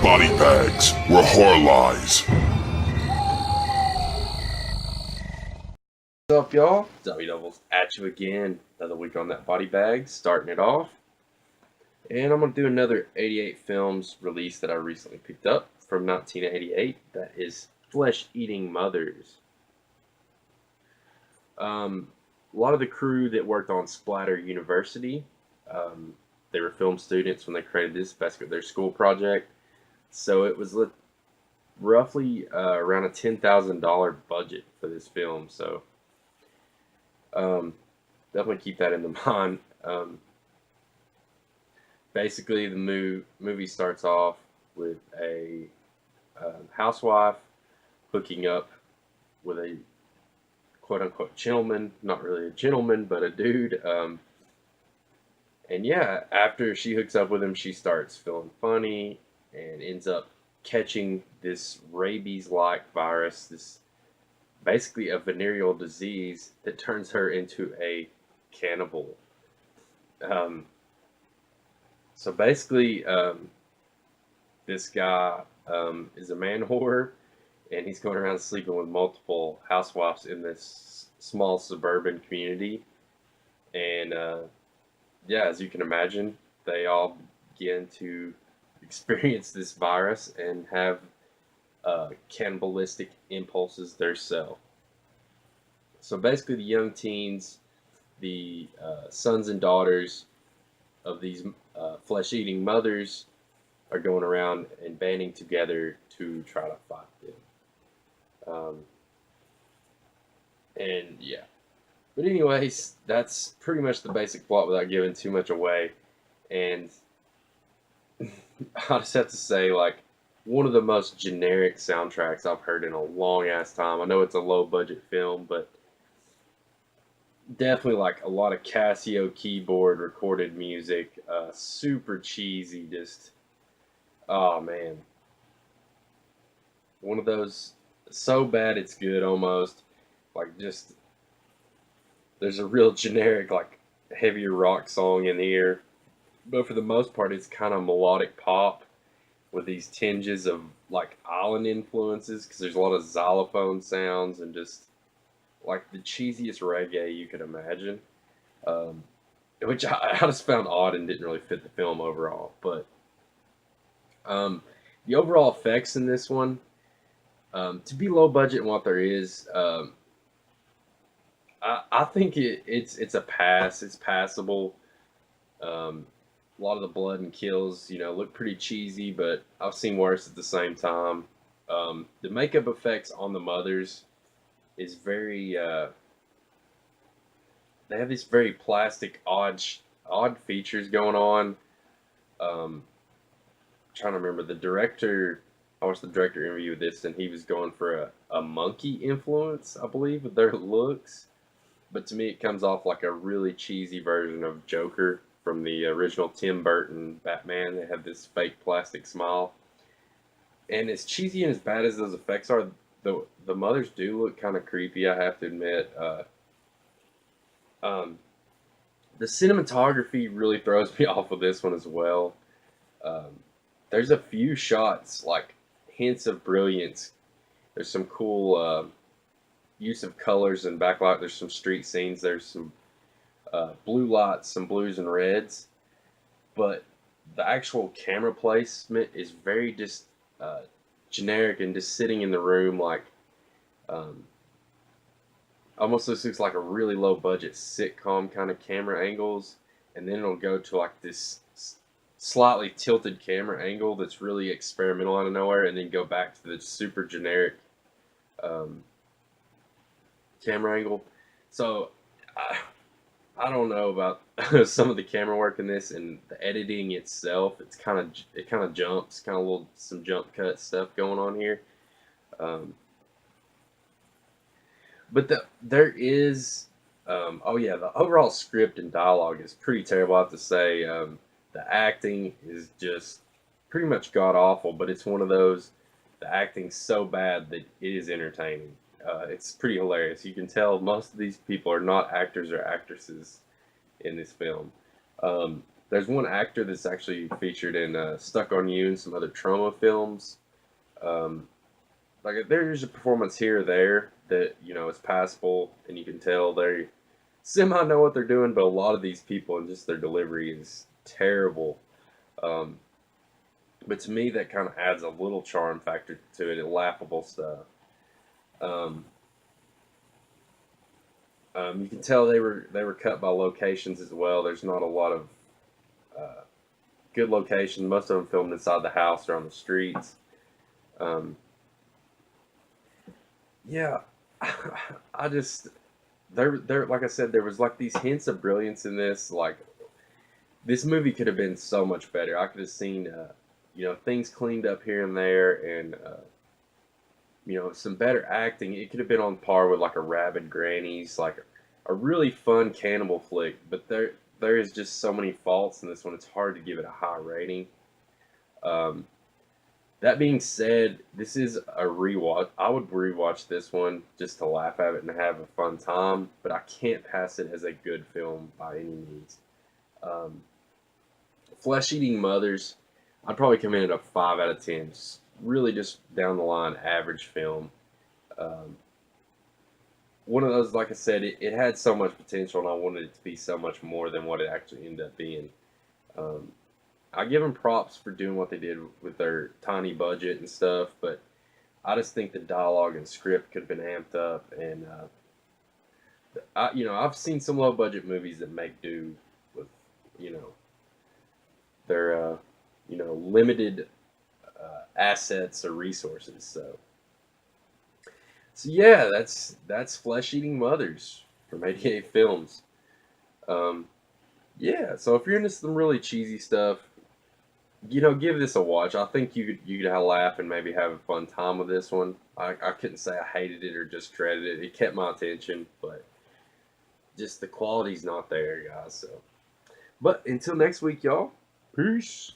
BodyBags, where horror lies. What's up, y'all? Dubby Dubbles at you again. Another week on that BodyBags, starting it off. And I'm going to do another 88 films release that I recently picked up from 1988. That is Flesh-Eating Mothers. A lot of the crew that worked on Splatter University, they were film students when they created this, basically their school project. So it was roughly around a $10,000 budget for this film. So definitely keep that in the mind. Basically, the movie starts off with a housewife hooking up with a quote-unquote gentleman, not really a gentleman, but a dude. And yeah, after she hooks up with him, she starts feeling funny and ends up catching this rabies-like virus, this basically a venereal disease that turns her into a cannibal. So basically, this guy is a man whore, and he's going around sleeping with multiple housewives in this small suburban community. And yeah, as you can imagine, they all begin to experience this virus and have cannibalistic impulses themselves. So basically, the young teens, the sons and daughters of these flesh-eating mothers, are going around and banding together to try to fight them. And yeah. But anyways, that's pretty much the basic plot without giving too much away. And I just have to say, like, one of the most generic soundtracks I've heard in a long ass time. I know it's a low budget film, but definitely like a lot of Casio keyboard recorded music, super cheesy, just oh man. One of those so bad it's good almost. Like just there's a real generic like heavier rock song in here. But for the most part it's kind of melodic pop with these tinges of like island influences because there's a lot of xylophone sounds and just like the cheesiest reggae you could imagine, which I just found odd and didn't really fit the film overall. But the overall effects in this one, to be low budget and what there is, I think it's a pass. It's passable. A lot of the blood and kills, look pretty cheesy, but I've seen worse at the same time. The makeup effects on the mothers is very they have these very plastic odd features going on. Trying to remember the director. I watched the director interview with this, and he was going for a monkey influence, I believe, with their looks. But to me, it comes off like a really cheesy version of Joker from the original Tim Burton Batman. They have this fake plastic smile, and as cheesy and as bad as those effects are, the mothers do look kind of creepy, I have to admit. The cinematography really throws me off with this one as well. There's a few shots, like hints of brilliance. There's some cool use of colors and backlight. There's some street scenes. There's some blue lights, some blues and reds. But the actual camera placement is very just generic and just sitting in the room like almost looks like a really low budget sitcom kind of camera angles, and then it'll go to like this slightly tilted camera angle that's really experimental out of nowhere, and then go back to the super generic camera angle. So I don't know about some of the camera work in this and the editing itself. It kind of jumps, kind of some jump cut stuff going on here. But there is, oh yeah, the overall script and dialogue is pretty terrible, I have to say. The acting is just pretty much god awful, but it's one of those, the acting's so bad that it is entertaining. It's pretty hilarious. You can tell most of these people are not actors or actresses in this film. There's one actor that's actually featured in Stuck on You and some other trauma films. Um, like there's a performance here or there that is passable, and you can tell they semi know what they're doing. But a lot of these people and just their delivery is terrible. Um, but to me, that kind of adds a little charm factor to it, and laughable stuff. Um, you can tell they were cut by locations as well. There's not a lot of uh, good locations. Most of them filmed inside the house or on the streets. Um, yeah, I just there like I said, there was like these hints of brilliance in this. Like this movie could have been so much better. I could have seen things cleaned up here and there, and some better acting. It could have been on par with like a Rabid Grannies, like a really fun cannibal flick. But there is just so many faults in this one. It's hard to give it a high rating. Um, that being said, this is a rewatch. I would rewatch this one just to laugh at it and have a fun time. But I can't pass it as a good film by any means. Um, Flesh Eating Mothers, I'd probably come in at a 5 out of 10. Just really just down the line average film. Um, One of those, like I said, it had so much potential, and I wanted it to be so much more than what it actually ended up being. Um, I give them props for doing what they did with their tiny budget and stuff, but I just think the dialogue and script could have been amped up. And I've seen some low budget movies that make do with you know their limited assets or resources. So yeah, that's Flesh Eating Mothers from 88 Films. Um, yeah, so if you're into some really cheesy stuff, give this a watch. I think you could have a laugh and maybe have a fun time with this one. I couldn't say I hated it or just dreaded it. It kept my attention, but just the quality's not there, guys. So, but until next week, y'all. Peace.